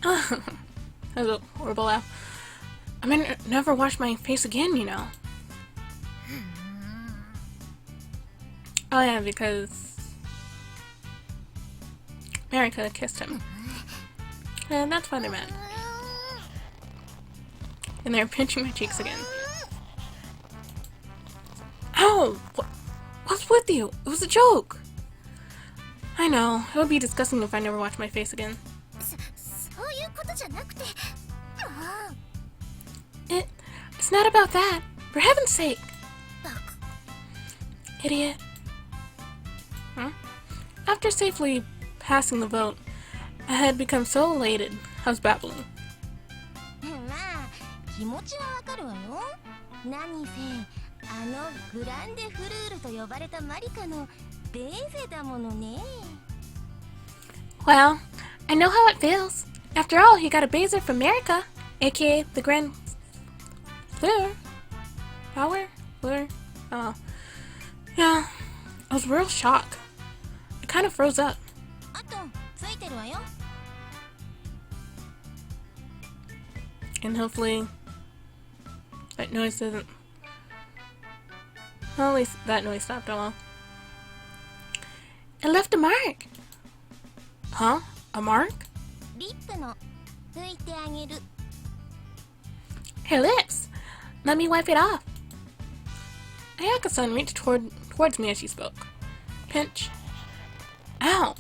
That was a horrible laugh. I may never wash my face again, you know. Oh yeah, because America kissed him. And that's why they're mad. And they're pinching my cheeks again. Ow! What's with you? It was a joke! I know. It would be disgusting if I never washed my face again. It's not about that. For heaven's sake! Idiot. Huh? After safely passing the vote, I had become so elated. I was babbling. Well, I know how it feels. After all, he got a baiser from America, aka the Grand Fleur. Fleur? Oh. Yeah, I was real shocked. I kind of froze up. And hopefully that noise doesn't... Well, at least that noise stopped. Oh well. It left a mark! Huh? A mark? Her lips! Let me wipe it off. Ayaka-san reached towards me as she spoke. Pinch. Ow!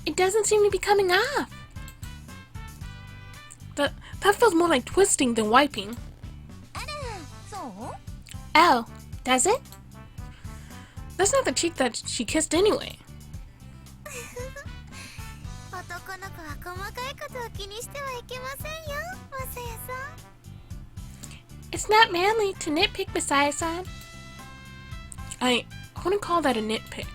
It doesn't seem to be coming off. That feels more like twisting than wiping. Oh, does it? That's not the cheek that she kissed anyway. It's not manly to nitpick, Messiah-san. I wouldn't call that a nitpick.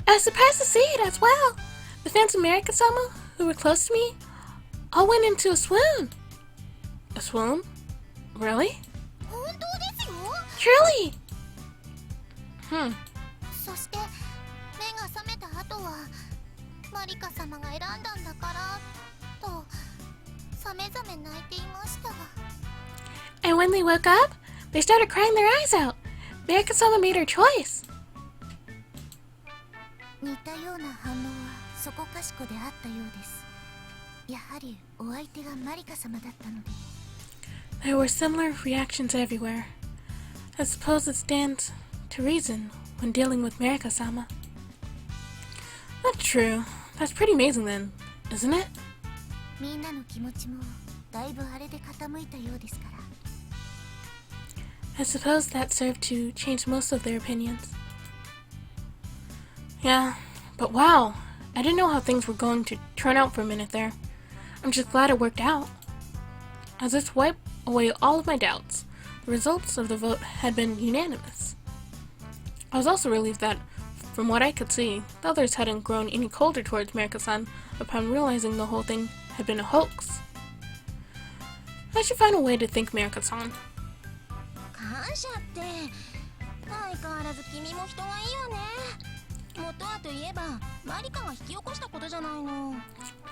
I was surprised to see it as well. The fans of Marika-sama, who were close to me, all went into a swoon. A swoon? Really? Truly! And when they woke up, they started crying their eyes out. Marika-sama made her choice. There were similar reactions everywhere. I suppose it stands to reason when dealing with Marika-sama. That's true. That's pretty amazing then, isn't it? I suppose that served to change most of their opinions. Yeah, but wow, I didn't know how things were going to turn out for a minute there. I'm just glad it worked out. As this wiped away all of my doubts, the results of the vote had been unanimous. I was also relieved that, from what I could see, the others hadn't grown any colder towards Marika-san upon realizing the whole thing had been a hoax. I should find a way to thank Marika-san.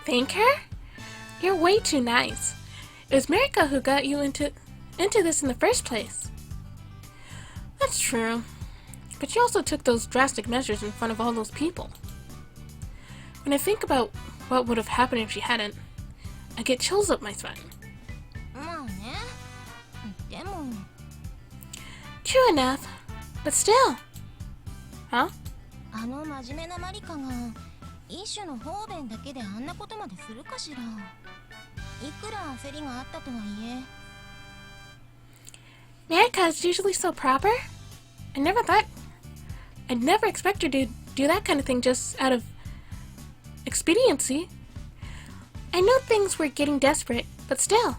Thank her? You're way too nice. It was Marika who got you into this in the first place. That's true. But she also took those drastic measures in front of all those people. When I think about what would have happened if she hadn't, I get chills up my spine. True enough, but still. Huh? Marika is usually so proper. I'd never expect her to do that kind of thing just out of expediency. I know things were getting desperate, but still.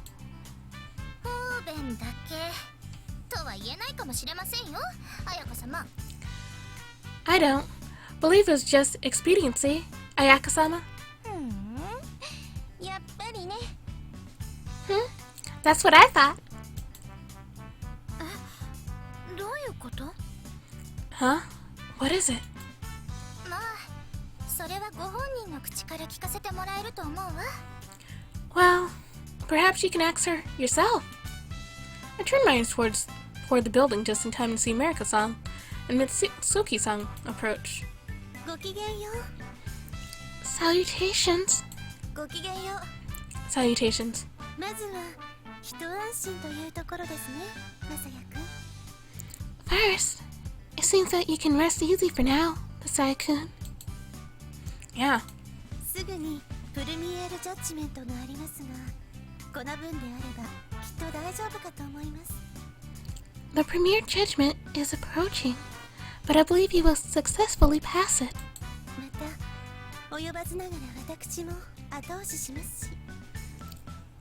I don't believe it was just expediency, Ayaka-sama. That's what I thought. どういうこと？ Huh? What is it? まあ、それはご本人の口から聞かせてもらえると思うわ。Well, perhaps you can ask her yourself. I turned my eyes toward the building just in time to see Marika-san and Mitsuki-san approach. ごきげんよう。 Salutations. ごきげんよう。 Salutations. まずは一安心というところですね、まさやくん。 First, it seems that you can rest easy for now, Masaya-kun. Yeah. すぐにプルミエールジャッジメントがありますが、この分であればきっと大丈夫かと思います。 The premier judgment is approaching, but I believe you will successfully pass it. また及ばずながら私も後押ししますし。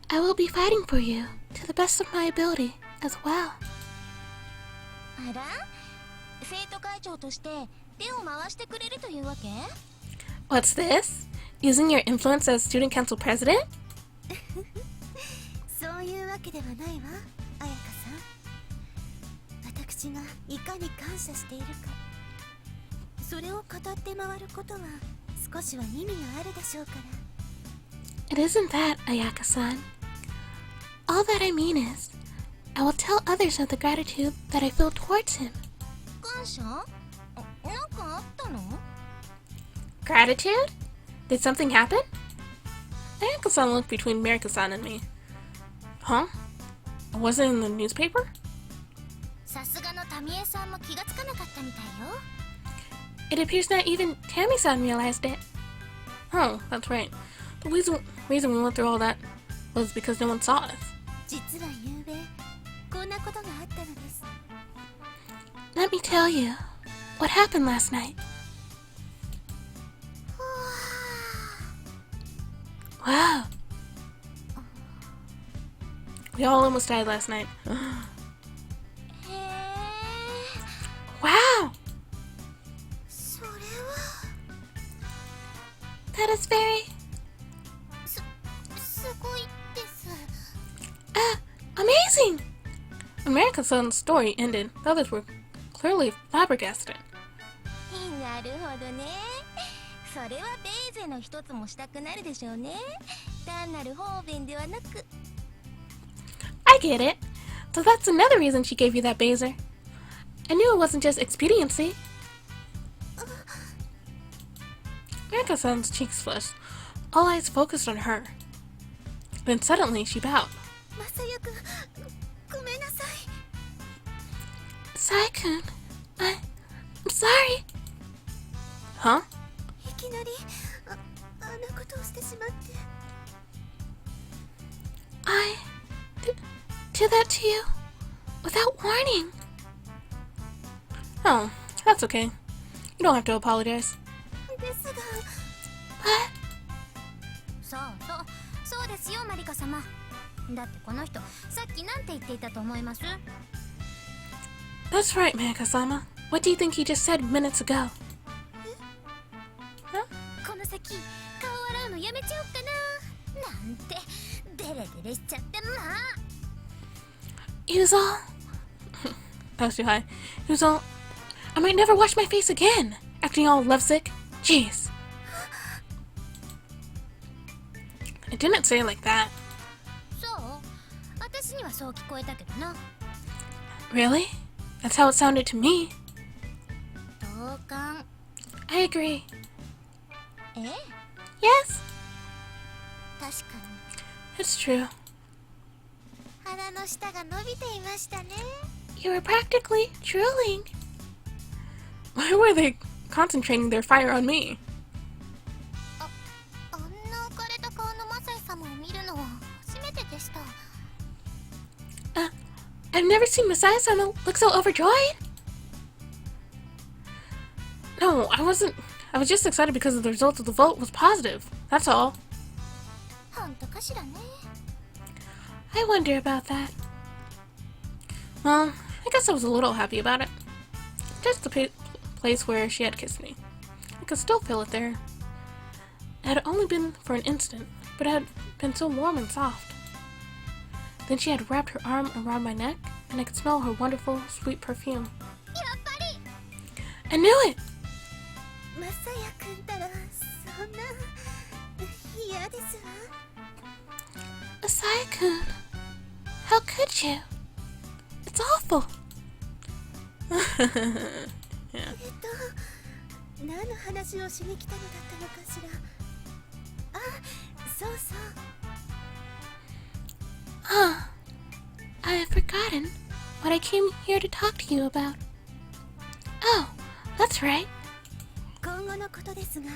I will be fighting for you to the best of my ability as well. あら、生徒会長として手を回してくれるというわけ？ What's this? Using your influence as student council president? そういうわけではないわ、彩香さん。私がいかに感謝しているか、それを語って回ることは少しは意味があるでしょうから。 It isn't that, Ayaka-san. All that I mean is, I will tell others of the gratitude that I feel towards him. 感謝？なんかあったの？ Gratitude? Did something happen? Ayaka-san looked between Marika-san and me. Huh? Was it in the newspaper? さすがのタミエさんも気がつかなかったみたいよ。 It appears not even Tammy-san realized it. Oh, that's right. The reason we went through all that was because no one saw us. 実は昨べこんなことがあったのです。 Let me tell you what happened last night. Wow. We all almost died last night. へえ。 Wow! それは That is very, すごいです。 amazing! America-san's story ended. The others were clearly flabbergasted. なるほどね。それはベーゼの一つもしたくなるでしょうね。単なる方便ではなく。 I get it. So that's another reason she gave you that baser. I knew it wasn't just expediency. America-san's cheeks flushed, all eyes focused on her. Then suddenly she bowed. まさやくん、ごめんなさい。 Sai-kun, I'm sorry. Huh? いきなりあんなことをしてしまって。 I did that to you without warning. Oh, that's okay. You don't have to apologize. ですが。 But そうですよ、マリカ様。だってこの人、さっきなんて言っていたと思います？ that's right, Manaka-sama. What do you think he just said minutes ago? Huh? この先、顔洗うのやめちゃおうかな。なんて、デレデレしちゃってまあ。 He was all... that was too high. He was all... I might never wash my face again. Acting all lovesick. Jeez. I didn't say it like that. そう？私にはそう聞こえたけどな。 Really? That's how it sounded to me. 同感。 I agree. え？ Yes, 確かに。 it's true. 鼻の下が伸びていましたね。 You were practically drooling. Why were they concentrating their fire on me? あんな浮かれた顔のマサイ様を見るのは初めてでした。 I've never seen Masaya-sama look so overjoyed. No, I wasn't. I was just excited because the result of the vote was positive. That's all. 本当かしらね。 I wonder about that. Well, I guess I was a little happy about it. Just the place where she had kissed me. I could still feel it there. It had only been for an instant, but it had been so warm and soft. Then she had wrapped her arm around my neck, and I could smell her wonderful, sweet perfume. やっぱり I knew it! マサヤ君ったらそんな嫌ですわ。 Asaya-kun, how could you? It's awful. Yeah. 何の話をしに来たのだったのかしら。あ、そうそう。 Huh. I have forgotten what I came here to talk to you about. Oh, that's right. 今後のことですが、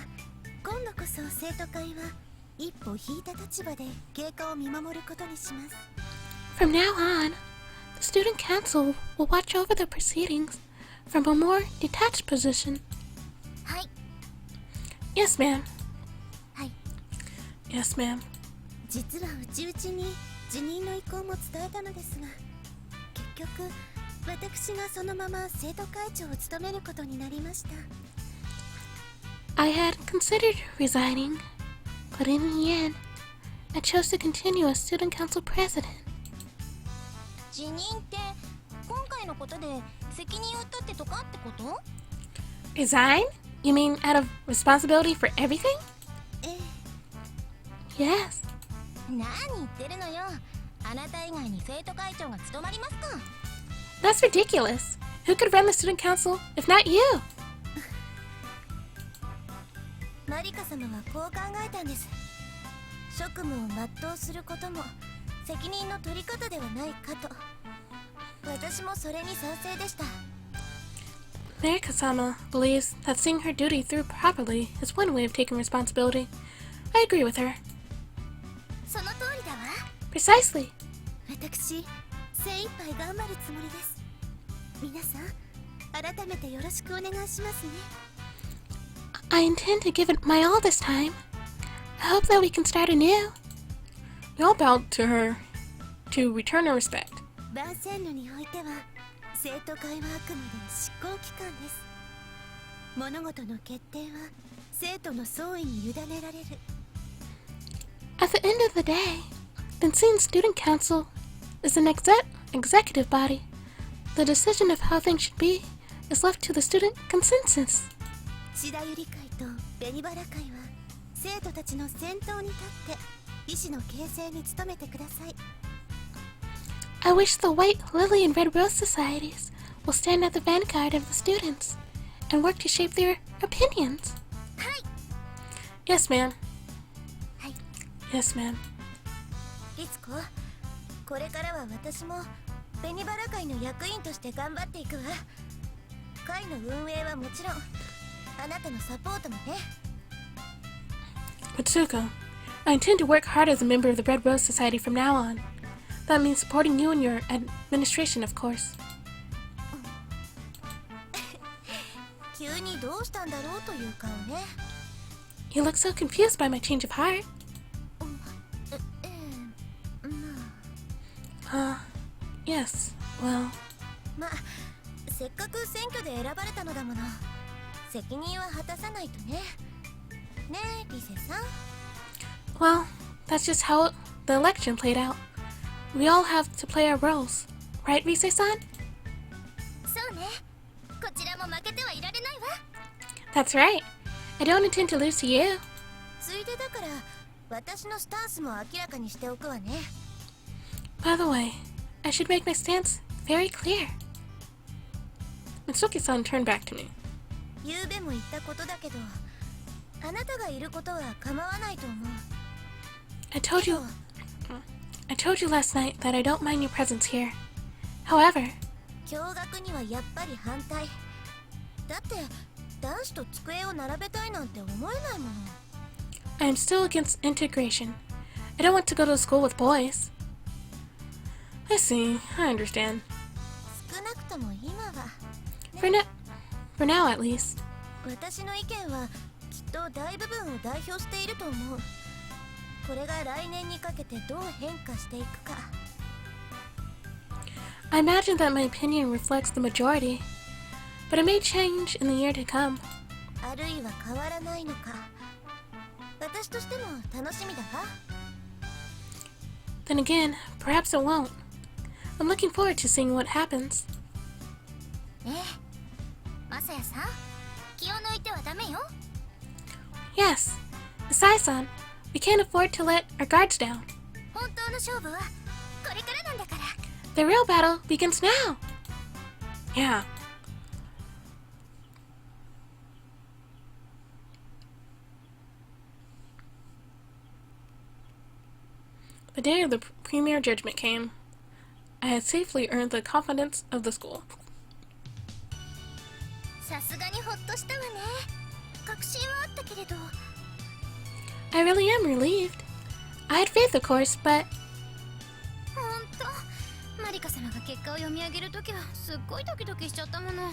今度こそ生徒会は一歩引いた立場で経過を見守ることにします。 From now on, the student council will watch over the proceedings from a more detached position. はい。 Yes, ma'am. はい。 Yes, ma'am. 実はうちに辞任の意向も伝えたのですが、結局私がそのまま生徒会長を務めることになりました。 I had considered resigning, but in the end, I chose to continue as student council president. 辞任って今回のことで責任を取ってとかってこと？ Resign? You mean out of responsibility for everything? え Yes. え。何言ってるのよ。あなた以外に生徒会長が務まりますか？ That's ridiculous. Who could run the student council if not you? マリカ様はこう考えたんです。職務を全うすることも責任の取り方ではないかと。私もそれに賛成でした。 Marika-sama believes that seeing her duty through properly is one way of taking responsibility. I agree with her. その通りだわ。 Precisely. 私、精一杯頑張るつもりです。皆さん、改めてよろしくお願いしますね。 I intend to give it my all this time. I hope that we can start anew. We all bowed to her to return her respect. バンセンヌにおいては、生徒会はあくまで執行機関です。物事の決定は生徒の総意に委ねられる。 At the end of the day, the Unseen Student Council is an executive body. The decision of how things should be is left to the student consensus. シダユリ会とベニバラ会は生徒たちの先頭に立って意志の形成に努めてください。 I wish the White Lily and Red Rose societies will stand at the vanguard of the students and work to shape their opinions. はい。 Yes, ma'am. はい。 Yes, ma'am. リツコ、これからは私もベニバラ会の役員として頑張っていくわ。会の運営はもちろん、あなたのサポートもね。 Mitsuko, I intend to work hard as a member of the Red Rose Society from now on. That means supporting you in your administration, of course. 急にどうしたんだろうという顔ね。 You look so confused by my change of heart. ま Yes, well... あ、せっかく選挙で選ばれたのだもの。責任は果たさないとね。ねえ、リセさん。 Well, that's just how the election played out. We all have to play our roles. Right, Rise-san? そうね。こちらも負けてはいられないわ。 That's right. I don't intend to lose to you. ついでだから、私のスタンスも明らかにしておくわね。 By the way, I should make my stance very clear. Mitsuki-san turned back to me. ゆうべも言ったことだけど、あなたがいることは構わないと思う。 I told you last night that I don't mind your presence here. However, 共学にはやっぱり反対。だって男子と机を並べたいなんて思えないもの。 I am still against integration. I don't want to go to school with boys. I see. I understand. 少なくとも今は。 For now, at least. 私の意見はきっと大部分を代表していると思う。これが来年にかけてどう変化していくか。 I imagine that my opinion reflects the majority, but it may change in the year to come. あるいは変わらないのか。私としても楽しみだわ。Then again, perhaps it won't. I'm looking forward to seeing what happens. マサヤさん、気を抜いてはダメよ。 Yes. Masai-san, we can't afford to let our guards down. 本当の勝負はこれからなんだから。 The real battle begins now. Yeah. The day of the premier judgment came. I had safely earned the confidence of the school. さすがにほっとしたわね。確信はあったけれど。 I really am relieved. I had faith, of course, but ほんと、マリカ様が結果を読み上げるときはすっごいドキドキしちゃったもの。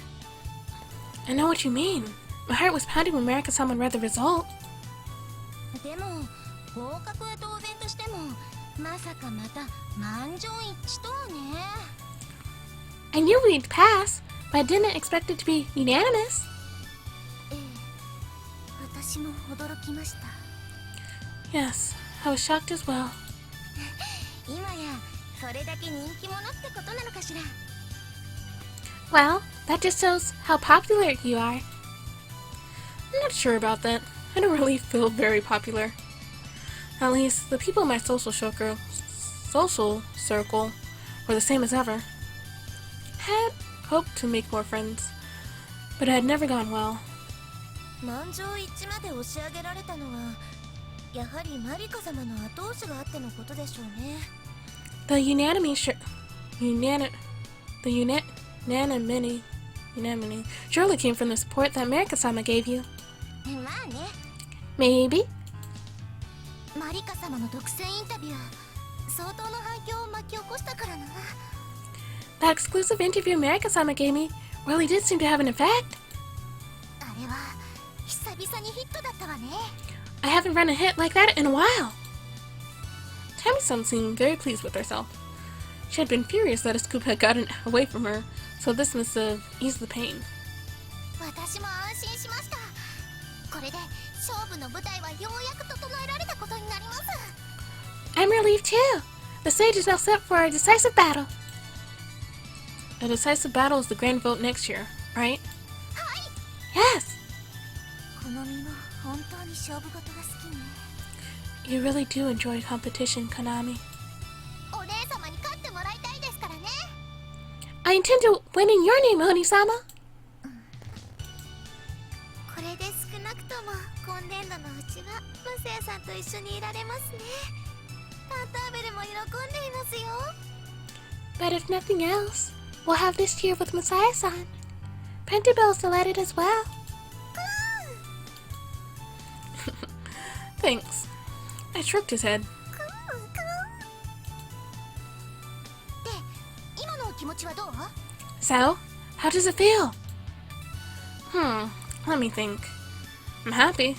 I know what you mean. My heart was pounding when Marika-sama read the result. でも、合格は当然としても、まさかまた満場一致とはね。 I knew we'd pass, but I didn't expect it to be unanimous. ええ、私も驚きました。 Yes, I was shocked as well. 今やそれだけ人気者ってことなのかしら。 Well, that just shows how popular you are. I'm not sure about that. I don't really feel very popular. At least, the people in my social circle were the same as ever. I had hoped to make more friends, but it had never gone well. 満場一致まで押し上げられたのは、やはりマリカ様の後押しがあってのことでしょうね。 The unanimity surely came from the support that Marika-sama gave you. まあね。 Maybe. マリカ様の独占インタビュー、相当の反響を巻き起こしたからな。 That exclusive interview Marika-sama gave me really did seem to have an effect. あれは久々にヒットだったわね。 I haven't run a hit like that in a while. Tammy-san seemed very pleased with herself. She had been furious that a scoop had gotten away from her, so this must have eased the pain. 私も安心しました。これで勝負の舞台はようやく整えられたことになります。 I'm relieved too. The stage is now set for a decisive battle. A decisive battle is the grand vote next year, right? はい。 Yes. この身も本当に勝負事が好きね。 You really do enjoy competition, Konami. お姉様に勝ってもらいたいですからね。 I intend to win in your name, Oni-sama. これで少なくとも今年度のうちはマサヤさんと一緒にいられますね。タンターベルも喜んでいますよ。 But if nothing else, we'll have this year with Masaya-san. Pentibelle's delighted as well. Thanks. I stroked his head. で、今のお気持ちはどう？ So, how does it feel? Let me think. I'm happy.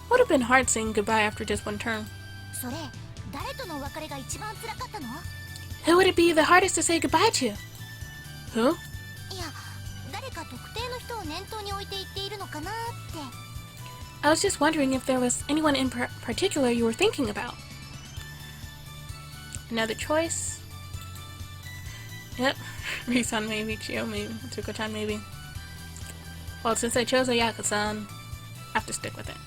Would have been hard saying goodbye after just one turn. それ、誰とのお別れが一番辛かったの？ Who would it be the hardest to say goodbye to? Who? いや、誰か特定の人を念頭に置いて言っているのかなって。 I was just wondering if there was anyone in particular you were thinking about. Another choice? Yep. Risan maybe, Chio maybe, Tsuko-chan maybe. Well, since I chose Ayaka-san, I have to stick with it.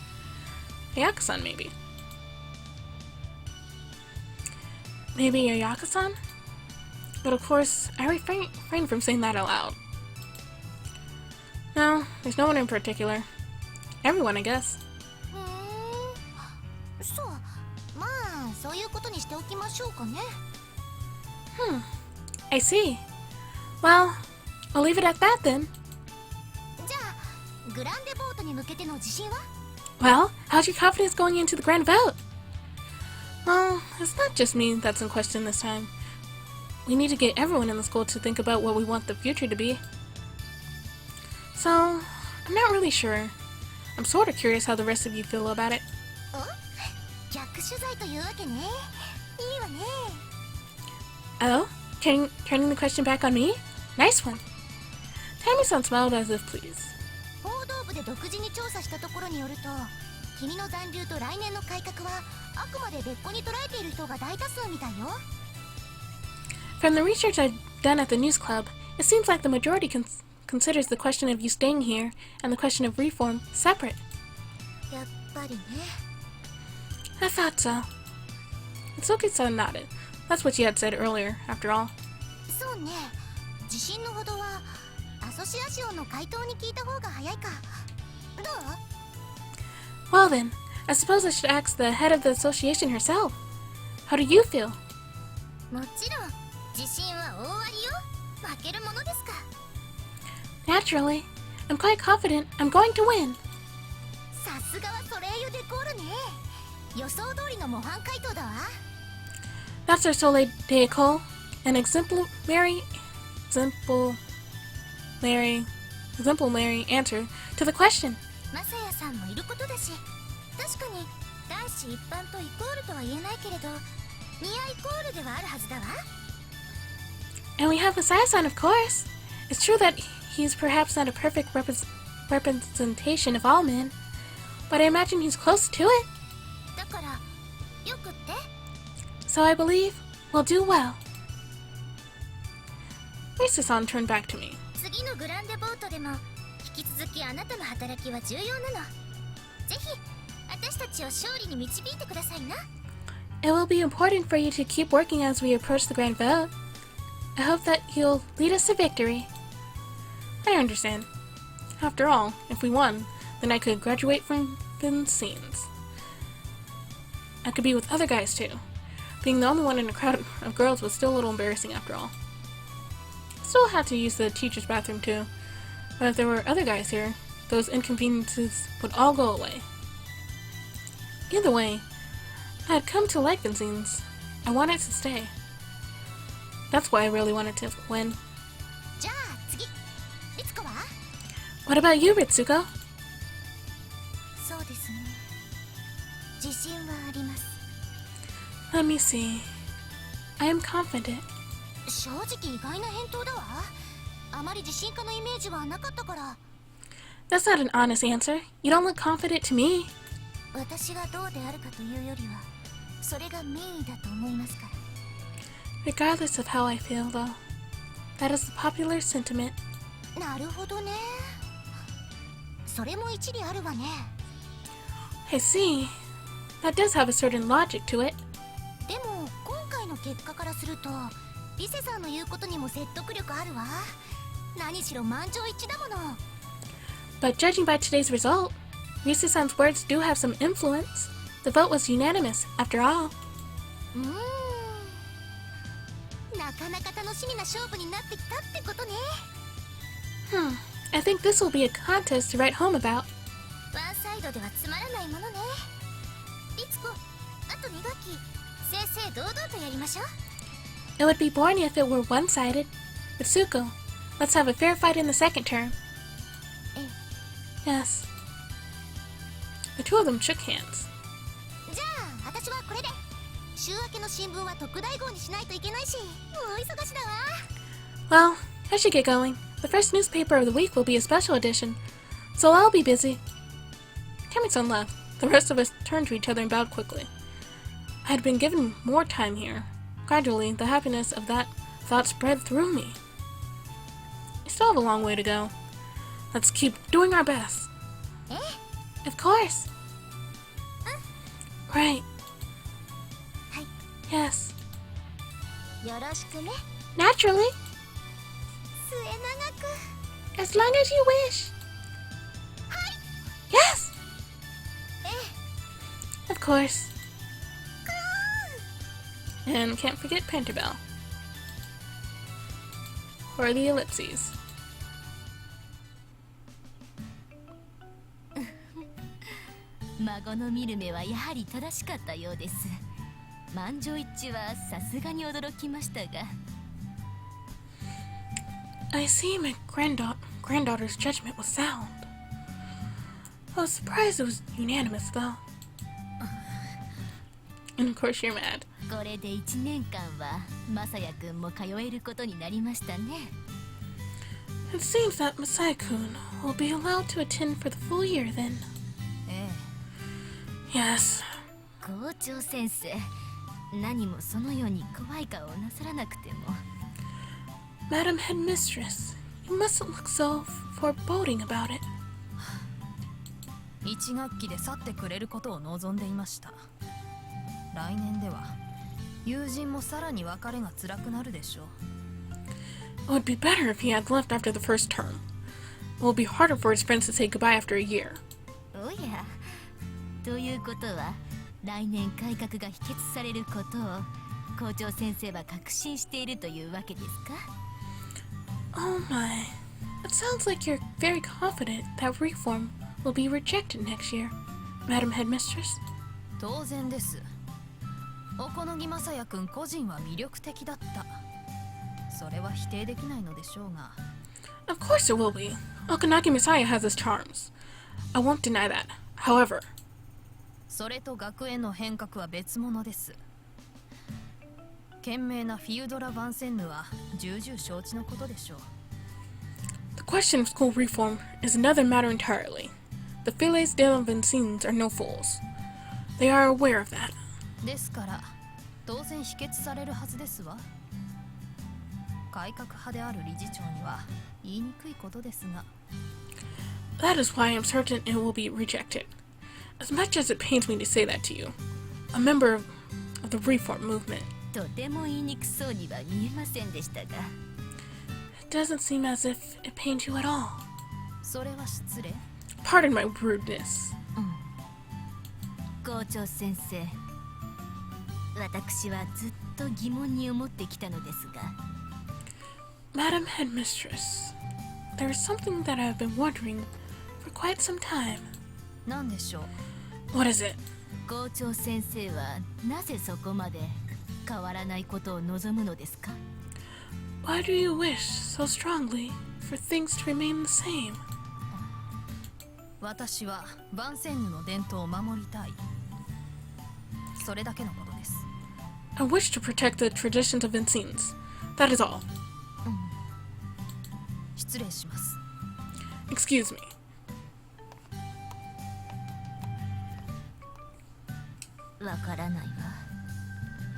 Ayaka-san maybe. Maybe Ayaka-san? But of course, I refrain from saying that out loud. No, there's no one in particular. Everyone, I guess. そう、まあそういうことにしておきましょうかね。I see. Well, I'll leave it at that then. じゃあ、グランデボートに向けての自信は？ Well, how's your confidence going into the grand vote? Well, it's not just me that's in question this time. We need to get everyone in the school to think about what we want the future to be. So, I'm not really sure. I'm sort of curious how the rest of you feel about it. お？逆取材というわけね。いいわね。 Oh? Turning the question back on me? Nice one. Tammy-san smiled as if pleased. 報道部で独自に調査したところによると、君の残留と来年の改革はあくまで別個に捉えている人が大多数みたいよ。 From the research I've done at the news club, it seems like the majority considers the question of you staying here and the question of reform separate. やっぱりね。 I thought so. Itsuki-san nodded. That's what she had said earlier, after all. そうね。自信のほどはアソシアシオンの回答に聞いた方が早いか。どう？ Well then, I suppose I should ask the head of the association herself. How do you feel? もちろん自信は大ありよ。負けるものですか。 Naturally. I'm quite confident I'm going to win. さすがはソレイユデコールね。予想通りの模範回答だわ。 That's our Soleil de École, an exemplary answer to the question. マサヤさんもいることだし、確かに男子一般とイコールとは言えないけれど、ニアイコールではあるはずだわ。 And we have Masaya-san, of course. It's true that he's perhaps not a perfect representation of all men, but I imagine he's close to it. だからよくって。 So I believe we'll do well. Risa-san turned back to me. 次のグランデボートでも引き続きあなたの働きは重要なの。ぜひ私たちを勝利に導いてくださいな。 It will be important for you to keep working as we approach the grand vote. I hope that you'll lead us to victory. I understand. After all, if we won, then I could graduate from Vincennes. I could be with other guys too. Being the only one in a crowd of girls was still a little embarrassing after all. Still had to use the teacher's bathroom too, but if there were other guys here, those inconveniences would all go away. Either way, I had come to like Vincennes. I wanted to stay. That's why I really wanted to win. じゃあ次、リツコは？ What about you, Ritsuko? そうですね。自信はあります。 Let me see. I am confident. 正直意外な返答だわ。あまり自信家のイメージはなかったから。 That's not an honest answer. You don't look confident to me. 私がどうであるかというよりは、それがメインだと思いますから。 Regardless of how I feel, though. That is the popular sentiment. なるほどね。それも一理あるわね。 I see. That does have a certain logic to it. でも今回の結果からすると、リセさんの言うことにも説得力あるわ。何しろ満場一致だもの。 But judging by today's result, Risa-san's words do have some influence. The vote was unanimous, after all. なかなか楽しみな勝負になってきたってことね。 I think this will be a contest to write home about. ワンサイドではつまらないものね。リツコ、あと2学期、正々堂々とやりましょう。 It would be boring if it were one-sided. Mitsuko, let's have a fair fight in the second term. Yes. The two of them shook hands. じゃあ、私はこれで。週明けの新聞は特大号にしないといけないし、もう忙しだわ。 Well, I should get going. The first newspaper of the week will be a special edition, so I'll be busy. Kami-san left. The rest of us turned to each other and bowed quickly. I had been given more time here. Gradually, the happiness of that thought spread through me. We still have a long way to go. Let's keep doing our best. Of course. Right. Yes. よろしくね。 Naturally. 末永く。 As long as you wish. Yes. Of course. And can't forget Panterbell. Or the ellipses. 孫の見る目はやはり正しかったようです。満場一致はさすがに驚きましたが。I see my granddaughter's judgment was sound. I was surprised it was unanimous, though. And of course you're mad. これで1年間はマサヤくんも通えることになりましたね。It seems that Masaya-kun will be allowed to attend for the full year then. Yes, 校長先生、何もそのように怖い顔をなさらなくても。Madam Headmistress, you mustn't look so foreboding about it. 1学期で去ってくれることを望んでいました。来年では友人もさらに別れが辛くなるでしょう。It would be better if he had left after the first term. It will be harder for his friends to say goodbye after a year. おや、ということは来年改革が否決されることを校長先生は確信しているというわけですか？ Oh my. It sounds like you're very confident that reform will be rejected next year, Madam Headmistress. 当然です。小此木雅也君個人は魅力的だった。それは否定できないのでしょうが。Of course it will be. Okanagi Messiah has his charms. I won't deny that. However, それと学園の変革は別物です。賢明なフィユドラ・ヴァンセンヌは重々承知のことでしょう。the question of school reform is another matter entirely. The Filles de la Vincines are no fools. They are aware of that. ですから当然否決されるはずですわ。改革派である理事長には言いにくいことですが。That is why I'm certain it will be rejected. As much as it pains me to say that to you, a member of the reform movement. とても言いにくそうには見えませんでしたが。It doesn't seem as if it pains you at all. それは失礼。Pardon my rudeness. 校長先生、私はずっと疑問に思ってきたのですが。Madam Headmistress, there is something that I've been wondering for quite some time. 何でしょう。 What is it? 校長先生はなぜそこまで変わらないことを望むのですか？ Why do you wish so strongly for things to remain the same? 私はヴァンセンヌの伝統を守りたい。それだけのことです。I wish to protect the traditions of Vincines. That is all. 失礼します。Excuse me. わからないわ。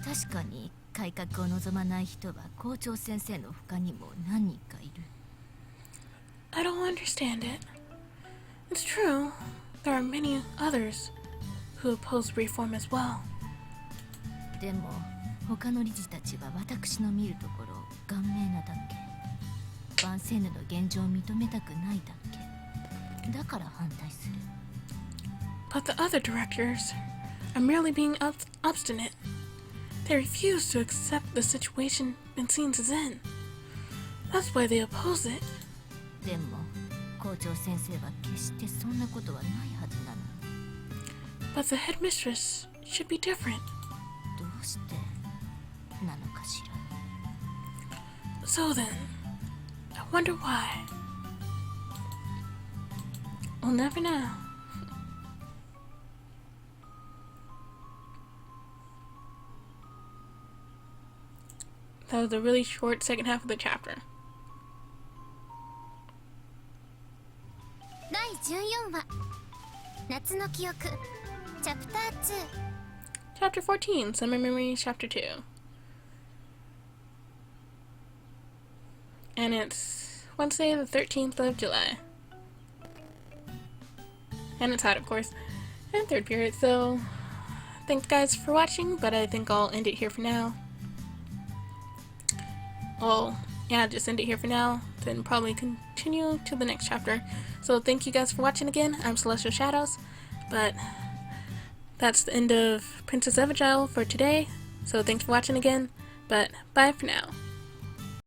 確かに改革を望まない人は校長先生の他にも何人かいる。I don't understand it. It's true, there are many others who oppose reform as well. でも他の理事たちは私の見るところ顔面なだけ。ヴァンセンヌの現状を認めたくないだけ。だから反対する。But the other directors are merely being obstinate. They refuse to accept the situation Vincines is in. That's why they oppose it. でも校長先生は決してそんなことはないはずなのに。 But the headmistress should be different. どうしてなのかしら。 So then, I wonder why. We'll never know. That was a really short second half of the chapter. 第14話夏の記憶チャプター Chapter 14, Summer Memories, Chapter 2. And it's Wednesday the 13th of July. And it's hot, of course. And third period, so thanks guys for watching, but I think I'll end it here for now. Well, yeah, just end it here for now, then probably continue to the next chapter. So thank you guys for watching again. I'm Celestial Shadows, but that's the end of Princess Evangile for today. So thanks for watching again, but bye for now.